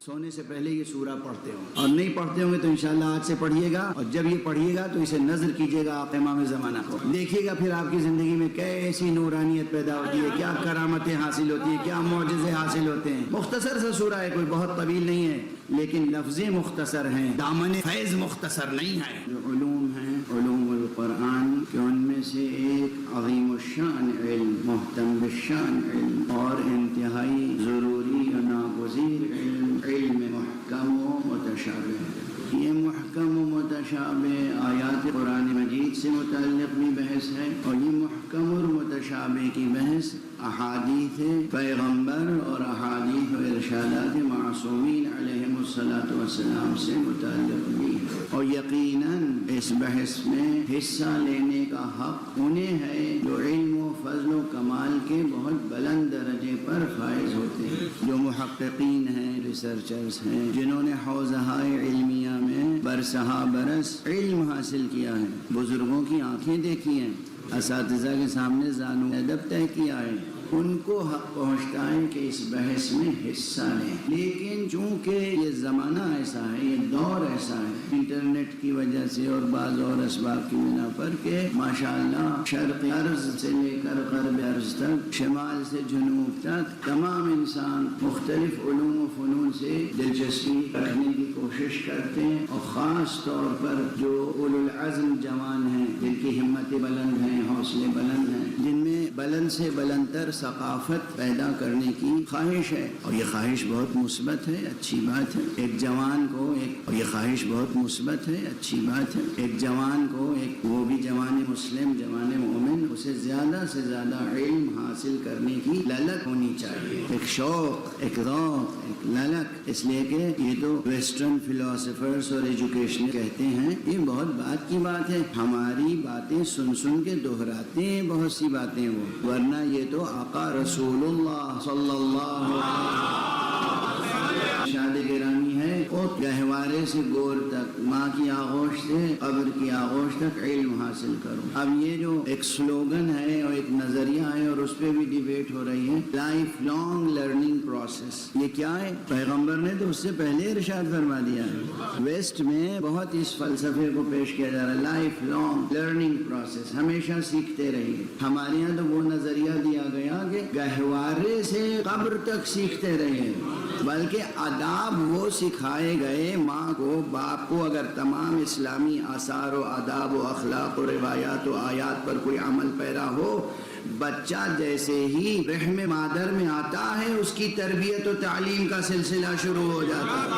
سونے سے پہلے یہ سورہ پڑھتے ہوں، اور نہیں پڑھتے ہوں گے تو انشاءاللہ آج سے پڑھیے گا، اور جب یہ پڑھیے گا تو اسے نظر کیجیے گا آپ امام زمانہ کو، دیکھیے گا پھر آپ کی زندگی میں کیسی نورانیت پیدا ہوتی ہے، کیا کرامتیں حاصل ہوتی ہیں، کیا معجزے حاصل ہوتے ہیں۔ مختصر سا سورہ ہے، کوئی بہت طویل نہیں ہے، لیکن لفظیں مختصر ہیں، دامن فیض مختصر نہیں ہے۔ جو علوم ہیں علوم القرآن کہ ان میں سے ایک عظیم الشان علم، محتم بالشان علم، اور انتہائی ضروری و ناگزیر علم محکم و متشابہ۔ یہ محکم و متشابہ آیات قرآن مجید سے متعلق بھی بحث ہے، اور یہ محکم اور متشابہ کی بحث احادیث پیغمبر اور احادیث و ارشادات معصومین علیہم الصلاۃ والسلام سے متعلق بھی ہے، اور یقیناً اس بحث میں حصہ لینے کا حق انہیں ہے جو علم و فضل و کمال کے بہت بلند درجے پر فائز ہوتے ہیں، جو محققین ہیں، ریسرچرز ہیں، جنہوں نے حوزہ علمیہ میں برسہا برس علم حاصل کیا ہے، بزرگوں کی آنکھیں دیکھی ہیں، اساتذہ کے سامنے زانو ادب طے کیا ہے، ان کو حق پہنچتا ہے کہ اس بحث میں حصہ لیں۔ لیکن چونکہ یہ زمانہ ایسا ہے، یہ دور ایسا ہے، انٹرنیٹ کی وجہ سے اور بعض اور اسباب کی بنا پر کہ ماشاءاللہ شرق ارض سے لے کر غرب ارض تک، شمال سے جنوب تک تمام انسان مختلف علوم و فنون سے دلچسپی رکھنے کی کوشش کرتے ہیں، اور خاص طور پر جو اولو العزم جوان ہیں، جن کی ہمتیں بلند ہیں، حوصلے بلند ہیں، جن میں بلند سے بلند تر ثقافت پیدا کرنے کی خواہش ہے، اور یہ خواہش بہت مثبت ہے، اچھی بات ہے۔ ایک جوان کو اور یہ خواہش بہت مثبت ہے، اچھی بات ہے۔ ایک جوان کو وہ بھی جوان مسلم، جوان مومن، اسے زیادہ سے زیادہ علم حاصل کرنے کی للک ہونی چاہیے، ایک شوق، ایک ذوق، ایک للک، اس لیے کہ یہ تو ویسٹرن فلاسفرز اور ایجوکیشن کہتے ہیں، یہ بہت بات کی بات ہے، ہماری باتیں سن سن کے دہراتے ہیں بہت سی باتیں وہ، ورنہ یہ تو آقا رسول اللہ صلی اللہ علیہ وسلم شاد گرامی ہے، اور گہوارے سے گور تک، ماں کی آغوش سے قبر کی آغوش تک علم حاصل کرو۔ اب یہ جو ایک سلوگن ہے اور ایک نظریہ ہے، اور اس پہ بھی ڈیبیٹ ہو رہی ہے، لائف لانگ لرننگ پروسیس، یہ کیا ہے؟ پیغمبر نے تو اس سے پہلے ارشاد فرما دیا ہے۔ ویسٹ میں بہت اس فلسفے کو پیش کیا جا رہا ہے، لائف لانگ لرننگ پروسیس، ہمیشہ سیکھتے رہیے۔ ہمارے یہاں تو وہ نظریہ دیا گیا کہ گہوارے سے قبر تک سیکھتے رہیے، بلکہ آداب وہ سکھائے گئے ماں کو، باپ کو، اگر تمام اسلامی آثار و آداب و اخلاق و روایات و آیات پر کوئی عمل پیرا ہو، بچہ جیسے ہی رحم مادر میں آتا ہے اس کی تربیت و تعلیم کا سلسلہ شروع ہو جاتا ہے،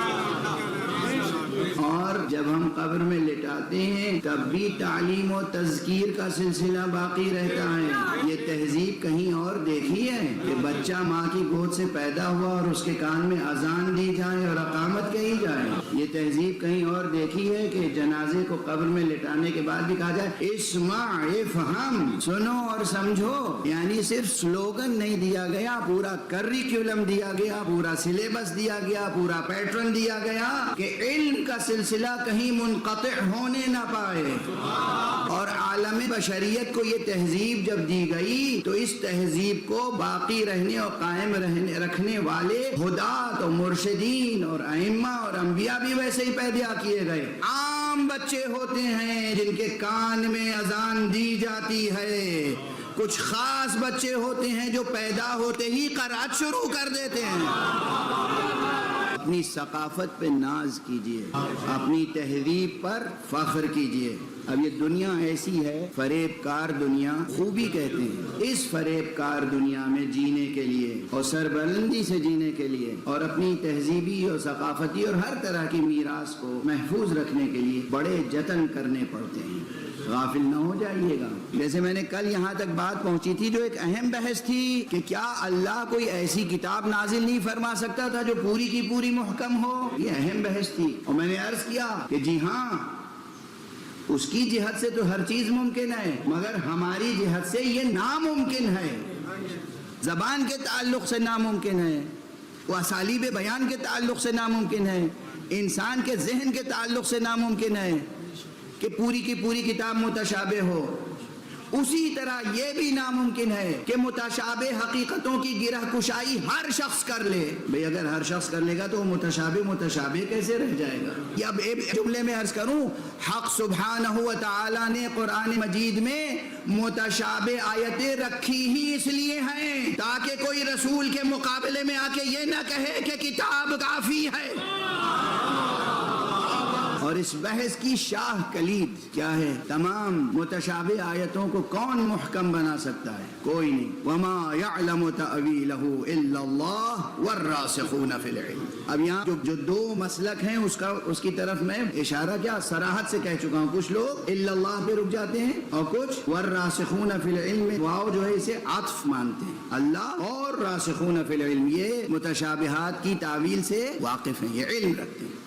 اور جب ہم قبر میں لٹاتے ہیں تب بھی تعلیم و تذکیر کا سلسلہ باقی رہتا ہے۔ یہ تہذیب کہیں اور دیکھی ہے کہ بچہ ماں کی گود سے پیدا ہوا اور اس کے کان میں اذان دی جائے اور اقامت کہی جائے؟ یہ تہذیب کہیں اور دیکھی ہے کہ جنازے کو قبر میں لٹانے کے بعد بھی کہا جائے اسمع افہم، سنو اور سمجھو؟ یعنی صرف سلوگن نہیں دیا گیا، پورا کریکولم دیا گیا، پورا سلیبس دیا گیا، پورا پیٹرن دیا گیا کہ علم کا سلسلہ کہیں منقطع ہونے نہ پائے۔ اور عالم بشریت کو یہ تہذیب جب دی گئی تو اس تہذیب کو باقی رہنے اور قائم رکھنے والے ہدات اور مرشدین اور ائمہ اور انبیاء بھی ویسے ہی پیدا کیے گئے۔ عام بچے ہوتے ہیں جن کے کان میں اذان دی جاتی ہے، کچھ خاص بچے ہوتے ہیں جو پیدا ہوتے ہی قرات شروع کر دیتے ہیں۔ اپنی ثقافت پہ ناز کیجئے، اپنی تہذیب پر فخر کیجئے۔ اب یہ دنیا ایسی ہے، فریب کار دنیا، خوبی کہتے ہیں، اس فریب کار دنیا میں جینے کے لیے اور سربلندی سے جینے کے لیے اور اپنی تہذیبی اور ثقافتی اور ہر طرح کی میراث کو محفوظ رکھنے کے لیے بڑے جتن کرنے پڑتے ہیں۔ غافل نہ ہو جائیے گا۔ جیسے میں نے کل یہاں تک بات پہنچی تھی، جو ایک اہم بحث تھی کہ کیا اللہ کوئی ایسی کتاب نازل نہیں فرما سکتا تھا جو پوری کی پوری محکم ہو؟ یہ اہم بحث تھی، اور میں نے عرض کیا کہ جی ہاں، اس کی جہت سے تو ہر چیز ممکن ہے، مگر ہماری جہت سے یہ ناممکن ہے۔ زبان کے تعلق سے ناممکن ہے، وہ اسالیب بیان کے تعلق سے ناممکن ہے، انسان کے ذہن کے تعلق سے ناممکن ہے کہ پوری کی پوری کتاب متشابہ ہو۔ اسی طرح یہ بھی ناممکن ہے کہ متشابہ حقیقتوں کی گرہ کشائی ہر شخص کر لے. بھئی اگر ہر شخص کر لے گا تو متشابہ کیسے رہ جائے گا؟ یہ اب ایک جملے میں عرض کروں، حق سبحانہ و تعالی نے قرآن مجید میں متشابہ آیتیں رکھی ہی اس لیے ہیں تاکہ کوئی رسول کے مقابلے میں آ کے یہ نہ کہے کہ کتاب کافی ہے. اور اس بحث کی شاہ کلید کیا ہے؟ تمام متشابہ آیتوں کو کون محکم بنا سکتا ہے؟ کوئی نہیں. وما يعلم تأویلہ الا اللہ والراسخون فی العلم. اب یہاں جو دو مسلک ہیں اس کی طرف میں اشارہ کیا صراحت سے کہہ چکا ہوں. کچھ لوگ الا اللہ پہ رک جاتے ہیں اور کچھ والراسخون فی العلم، واو جو ہے اسے عطف مانتے ہیں. اللہ اور راسخون فی العلم یہ متشابہات کی تعویل سے واقف ہیں، یہ علم رکھتے ہیں.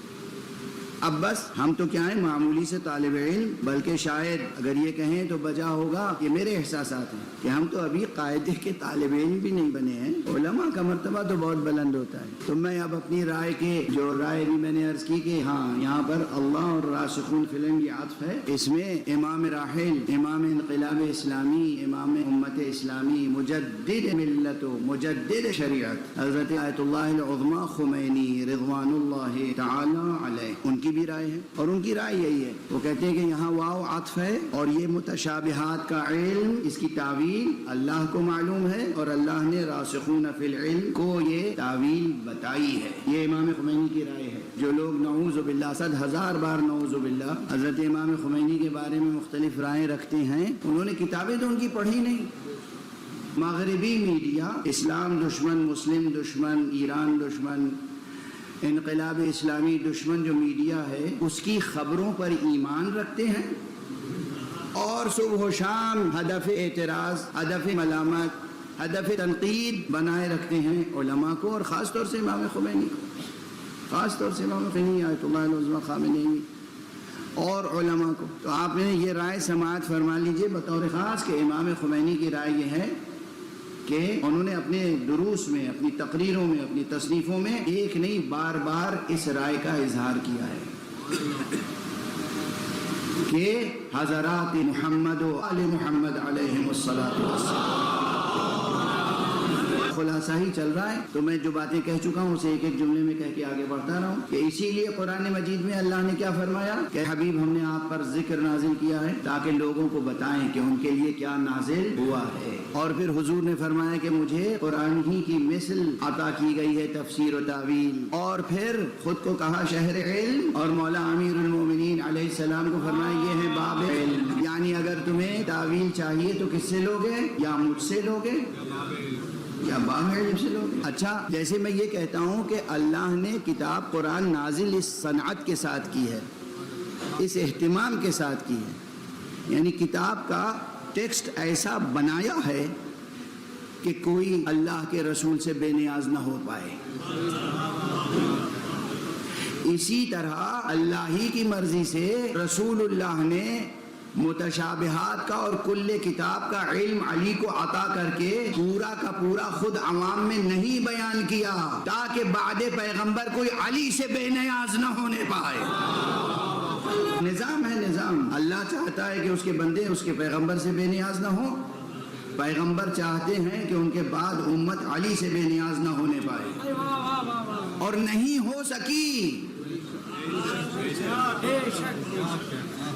اب بس ہم تو کیا ہیں، معمولی سے طالب علم، بلکہ شاید اگر یہ کہیں تو بجا ہوگا کہ میرے احساسات ہیں کہ ہم تو ابھی قاعدے کے طالب علم بھی نہیں بنے ہیں. علماء کا مرتبہ تو بہت بلند ہوتا ہے. تو میں اب اپنی رائے کے جو رائے بھی میں نے عرض کی کہ ہاں یہاں پر اللہ اور راسخون فی العلم یہ عطف ہے. اس میں امام راحل، امام انقلاب اسلامی، امام امت اسلامی، مجدد ملت و مجدد شریعت حضرت آیت اللہ العظمی خمینی رضوان اللہ تعالی علیہ، ان کی بھی رائے ہے. اور ان کی رائے یہی ہے، وہ کہتے ہیں کہ یہاں واو عطف ہے اور یہ متشابہات کا علم، اس کی تعویل اللہ کو معلوم ہے اور اللہ نے راسخون فی العلم کو یہ تعویل بتائی ہے. یہ امام خمینی کی رائے ہے. جو لوگ نعوذ باللہ 100,000 بار نعوذ باللہ حضرت امام خمینی کے بارے میں مختلف رائے رکھتے ہیں، انہوں نے کتابیں تو ان کی پڑھی نہیں. مغربی میڈیا اسلام دشمن، مسلم دشمن، ایران دشمن، انقلاب اسلامی دشمن جو میڈیا ہے اس کی خبروں پر ایمان رکھتے ہیں اور صبح و شام ہدف اعتراض، ہدف ملامت، ہدف تنقید بنائے رکھتے ہیں علماء کو، اور خاص طور سے امام خمینی کو، خاص طور سے امام خمینی آیت اللہ العظمی خامنئی اور علماء کو. تو آپ نے یہ رائے سماعت فرما لیجئے بطور خاص کہ امام خمینی کی رائے یہ ہے کہ انہوں نے اپنے دروس میں، اپنی تقریروں میں، اپنی تصنیفوں میں ایک نہیں بار بار اس رائے کا اظہار کیا ہے کہ حضرات محمد و آل محمد علیہم الصلاۃ والسلام. خلاصہ ہی چل رہا ہے تو میں جو باتیں کہہ چکا ہوں اسے ایک ایک جملے میں کہہ کے آگے بڑھتا رہا ہوں کہ اسی لیے قرآن مجید میں اللہ نے کیا فرمایا کہ حبیب ہم نے آپ پر ذکر نازل کیا ہے تاکہ لوگوں کو بتائیں کہ ان کے لیے کیا نازل ہوا ہے. اور پھر حضور نے فرمایا کہ مجھے قرآن ہی کی مثل عطا کی گئی ہے تفسیر و تعویل. اور پھر خود کو کہا شہر علم اور مولا امیر المومنین علیہ السلام کو فرمایا یہ ہے باب علم. یعنی اگر تمہیں تعویل چاہیے تو کس سے لوگے؟ یا مجھ سے لوگے یا باب علم سے لوگے. اچھا جیسے میں یہ کہتا ہوں کہ اللہ نے کتاب قرآن نازل اس صنعت کے ساتھ کی ہے، اس اہتمام کے ساتھ کی ہے، یعنی کتاب کا ٹیکسٹ ایسا بنایا ہے کہ کوئی اللہ کے رسول سے بے نیاز نہ ہو پائے. اسی طرح اللہ ہی کی مرضی سے رسول اللہ نے متشابہات کا اور کل کتاب کا علم علی کو عطا کر کے پورا کا پورا خود عوام میں نہیں بیان کیا تاکہ بعد پیغمبر کوئی علی سے بے نیاز نہ ہونے پائے. نظام ہے نظام. اللہ چاہتا ہے کہ اس کے بندے اس کے پیغمبر سے بے نیاز نہ ہو، پیغمبر چاہتے ہیں کہ ان کے بعد امت علی سے بے نیاز نہ ہونے پائے، اور نہیں ہو سکی.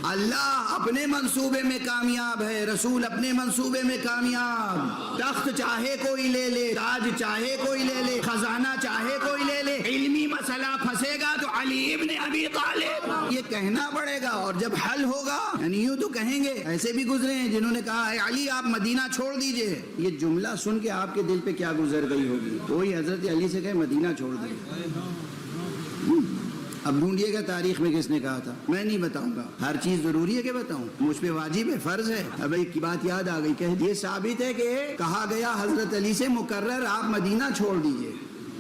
اللہ اپنے منصوبے میں کامیاب ہے، رسول اپنے منصوبے میں کامیاب. تخت چاہے کوئی لے لے، تاج چاہے کوئی لے لے، خزانہ چاہے کوئی لے لے، علمی مسئلہ پھنسے گا تو علی ابن ابی طالب یہ کہنا پڑے گا. اور جب حل ہوگا یعنی یوں تو کہیں گے. ایسے بھی گزرے ہیں جنہوں نے کہا ہے علی آپ مدینہ چھوڑ دیجئے. یہ جملہ سن کے آپ کے دل پہ کیا گزر گئی ہوگی؟ کوئی حضرت علی سے کہے مدینہ چھوڑ دیجئے. اب ڈھونڈیے گا تاریخ میں کس نے کہا تھا، میں نہیں بتاؤں گا. ہر چیز ضروری ہے کہ بتاؤں؟ مجھ پہ واجب ہے، فرض ہے. اب ایک بات یاد آ گئی کہ یہ ثابت ہے کہ کہا گیا حضرت علی سے مقرر آپ مدینہ چھوڑ دیجئے.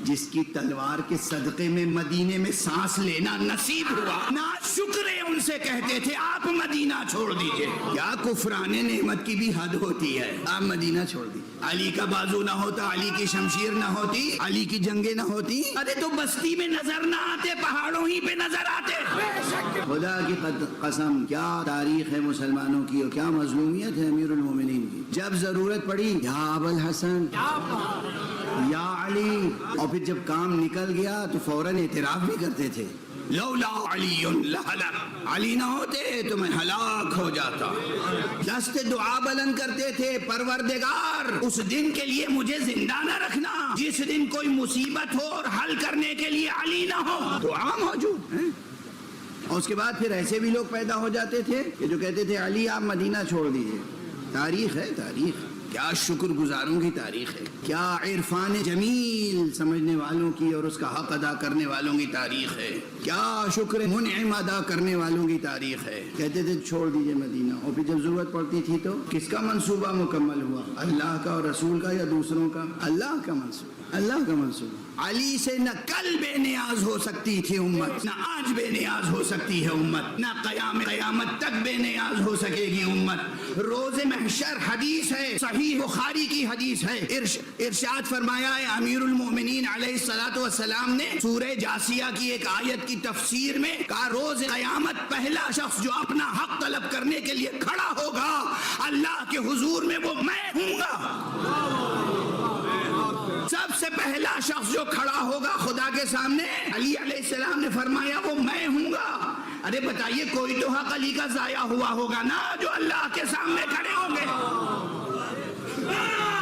جس کی تلوار کے صدقے میں مدینے میں سانس لینا نصیب ہوا، ناشکر ان سے کہتے تھے آپ مدینہ چھوڑ دیجئے. کیا کفران نعمت کی بھی حد ہوتی ہے. آپ مدینہ چھوڑ دیجئے. علی کا بازو نہ ہوتا، علی کی شمشیر نہ ہوتی، علی کی جنگیں نہ ہوتی، ارے تو بستی میں نظر نہ آتے، پہاڑوں ہی پہ نظر آتے. خدا کی قسم کیا تاریخ ہے مسلمانوں کی اور کیا مظلومیت ہے امیر المومنین کی. جب ضرورت پڑی یا ابو الحسن یا علی، اور پھر جب کام نکل گیا تو فوراً اعتراف بھی کرتے تھے، لولا علی لہلک، علی نہ ہوتے تو میں ہلاک ہو جاتا. دست دعا بلند کرتے تھے، پروردگار اس دن کے لیے مجھے زندہ نہ رکھنا جس دن کوئی مصیبت ہو اور حل کرنے کے لیے علی نہ ہو. دعا موجود ہے. اور اس کے بعد پھر ایسے بھی لوگ پیدا ہو جاتے تھے کہ جو کہتے تھے علی آپ مدینہ چھوڑ دیجئے. تاریخ ہے، تاریخ کیا شکر گزاروں کی تاریخ ہے، کیا عرفان جمیل سمجھنے والوں کی اور اس کا حق ادا کرنے والوں کی تاریخ ہے، کیا شکر منعم ادا کرنے والوں کی تاریخ ہے. کہتے تھے چھوڑ دیجئے مدینہ، اور پھر جب ضرورت پڑتی تھی تو کس کا منصوبہ مکمل ہوا؟ اللہ کا اور رسول کا یا دوسروں کا؟ اللہ کا منصوبہ، اللہ کا منصوبہ. علی سے نہ کل بے نیاز ہو سکتی تھی امت، نہ آج بے نیاز ہو سکتی ہے امت، نہ قیامت تک بے نیاز ہو سکے گی امت. روز محشر حدیث ہے، صحیح بخاری کی حدیث ہے، ارشاد فرمایا ہے امیر المومنین علیہ الصلوۃ والسلام نے سورہ جاسیہ کی ایک آیت کی تفسیر میں کہا روز قیامت پہلا شخص جو اپنا حق طلب کرنے کے لیے کھڑا ہوگا اللہ کے حضور میں وہ میں ہوں گا. سب سے پہلا شخص جو کھڑا ہوگا خدا کے سامنے، علی علیہ السلام نے فرمایا وہ میں ہوں گا. ارے بتائیے کوئی تو حق علی کا ضائع ہوا ہوگا نا جو اللہ کے سامنے کھڑے ہوں گے.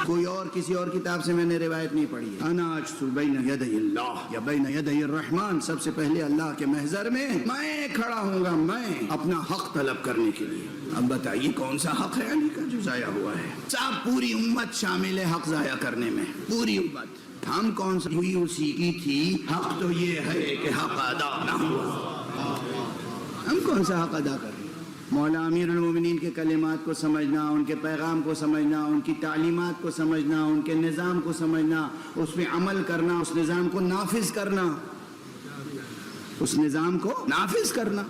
کوئی اور کسی اور کتاب سے میں نے روایت نہیں پڑھی ہے. انا اجسو بین یدی اللہ یا بین یدی الرحمن، سب سے پہلے اللہ کے محضر میں میں کھڑا ہوں گا، میں اپنا حق طلب کرنے کے لیے. اب بتائیے کون سا حق ہے علی کا جو ضائع ہوا ہے؟ سب پوری امت شامل ہے حق ضائع کرنے میں، پوری امت. ہم کون سا ہوئی اسی کی تھی. حق تو یہ ہے کہ حق ادا نہ ہوا، ہم کون سا حق ادا کر رہے ہیں؟ مولا امیر المومنین کے کلمات کو سمجھنا، ان کے پیغام کو سمجھنا، ان کی تعلیمات کو سمجھنا، ان کے نظام کو سمجھنا، اس پہ عمل کرنا، اس نظام کو نافذ کرنا، اس نظام کو نافذ کرنا.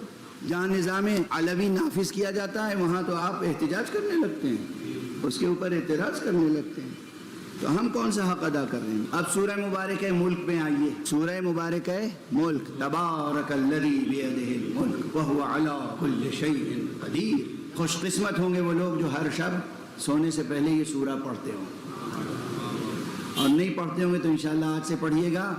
جہاں نظام علوی نافذ کیا جاتا ہے وہاں تو آپ احتجاج کرنے لگتے ہیں، اس کے اوپر اعتراض کرنے لگتے ہیں. تو ہم کون سا حق ادا کر رہے ہیں؟ اب سورہ مبارک ملک میں آئیے. سورہ مبارک ملک، تبارک الذی بیدہ الملک وہو علی کل شیء قدیر. خوش قسمت ہوں گے وہ لوگ جو ہر شب سونے سے پہلے یہ سورہ پڑھتے ہوں، اور نہیں پڑھتے ہوں گے تو انشاءاللہ آج سے پڑھیے گا،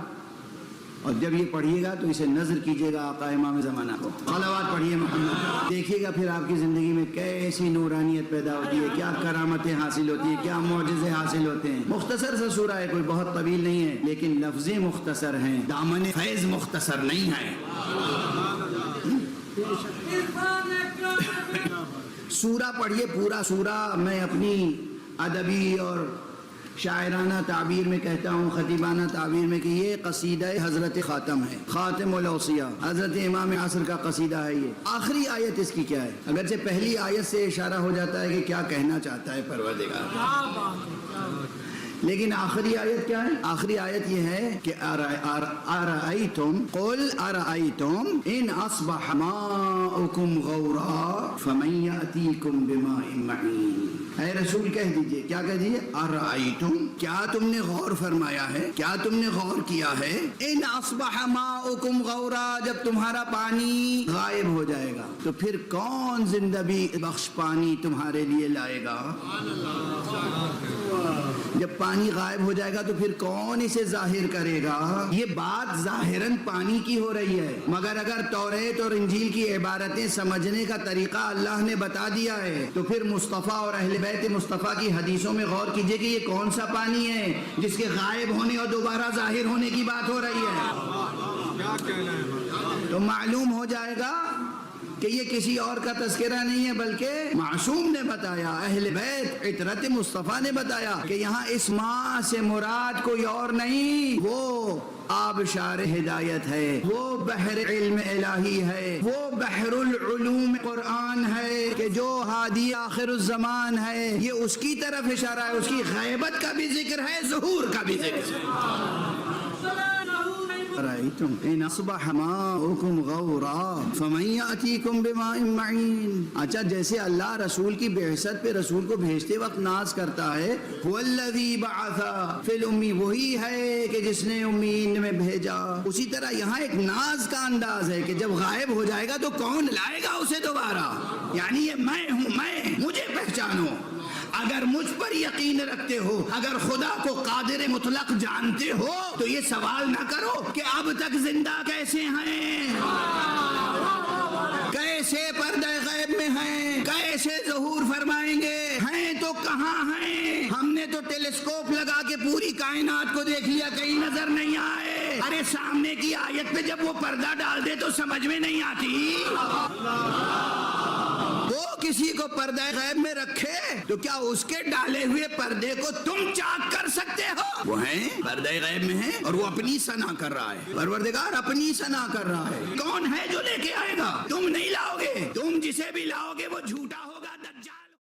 اور جب یہ پڑھیے گا تو اسے نظر کیجیے گا آقا امام زمانہ کو. صلوات پڑھیے محمد، دیکھیے گا پھر آپ کی زندگی میں کیسی نورانیت پیدا ہوتی ہے، کیا کرامتیں حاصل ہوتی ہیں، کیا معجزے حاصل ہوتے ہیں. مختصر سا سورہ ہے، کوئی بہت طویل نہیں ہے، لیکن لفظیں مختصر ہیں، دامن فیض مختصر نہیں ہے. سورہ پڑھیے پورا سورہ. میں اپنی ادبی اور شاعرانہ تعبیر میں کہتا ہوں، خطیبانہ تعبیر میں، کہ یہ قصیدہ حضرت خاتم ہے، خاتم الاوصیاء، حضرت امام عصر کا قصیدہ ہے. یہ آخری آیت اس کی کیا ہے؟ اگرچہ پہلی آیت سے اشارہ ہو جاتا ہے کہ کیا کہنا چاہتا ہے پروردگار، لیکن آخری آیت کیا ہے؟ آخری آیت یہ ہے کہ ارأیتم قل ارأیتم ان اصبح ماؤکم غورا فمن یأتیکم بماء معین. اے رسول کہہ دیجئے، کیا کہہ دیجئے؟ ارأیتم، کیا تم نے غور فرمایا ہے، کیا تم نے غور کیا ہے؟ ان اصبح ماؤکم غورا، جب تمہارا پانی غائب ہو جائے گا تو پھر کون زندہ بخش پانی تمہارے لیے لائے گا؟ جب پانی غائب ہو جائے گا تو پھر کون اسے ظاہر کرے گا؟ یہ بات ظاہراً پانی کی ہو رہی ہے، مگر اگر توریت اور انجیل کی عبارتیں سمجھنے کا طریقہ اللہ نے بتا دیا ہے تو پھر مصطفیٰ اور اہل بیت مصطفیٰ کی حدیثوں میں غور کیجئے کہ یہ کون سا پانی ہے جس کے غائب ہونے اور دوبارہ ظاہر ہونے کی بات ہو رہی ہے. تو معلوم ہو جائے گا کہ یہ کسی اور کا تذکرہ نہیں ہے بلکہ معصوم نے بتایا، اہل بیت عطرت مصطفیٰ نے بتایا کہ یہاں اس ماء سے مراد کوئی اور نہیں، وہ آبشار ہدایت ہے، وہ بحر علم الہی ہے، وہ بحر العلوم قرآن ہے کہ جو ہادی آخر الزمان ہے. یہ اس کی طرف اشارہ ہے، اس کی غیبت کا بھی ذکر ہے، ظہور کا بھی ذکر ہے. افرأيتم ان اصبح ماؤكم غورا فمن يأتيكم بماء معين. اچھا جیسے اللہ رسول کی بعثت پہ رسول کو بھیجتے وقت ناز کرتا ہے, هو الذی بعث فی الامی, وہی ہے کہ جس نے امین میں بھیجا, اسی طرح یہاں ایک ناز کا انداز ہے کہ جب غائب ہو جائے گا تو کون لائے گا اسے دوبارہ, یعنی یہ میں ہوں, میں, مجھے پہچانو. اگر مجھ پر یقین رکھتے ہو, اگر خدا کو قادر مطلق جانتے ہو تو یہ سوال نہ کرو کہ اب تک زندہ کیسے ہیں, کیسے پردہ غیب میں ہیں, کیسے ظہور فرمائیں گے, ہیں تو کہاں ہیں. ہم نے تو ٹیلیسکوپ لگا کے پوری کائنات کو دیکھ لیا, کہیں نظر نہیں آئے. ارے سامنے کی آیت پہ جب وہ پردہ ڈال دے تو سمجھ میں نہیں آتی. وہ کسی کو پردہ غیب میں رکھے تو کیا اس کے ڈالے ہوئے پردے کو تم چاک کر سکتے ہو؟ وہ ہیں پردہ غیب میں ہیں اور وہ اپنی ثنا کر رہا ہے, پروردگار اپنی ثنا کر رہا ہے. کون ہے جو لے کے آئے گا؟ تم نہیں لاؤ گے, تم جسے بھی لاؤ گے وہ جھوٹا ہوگا.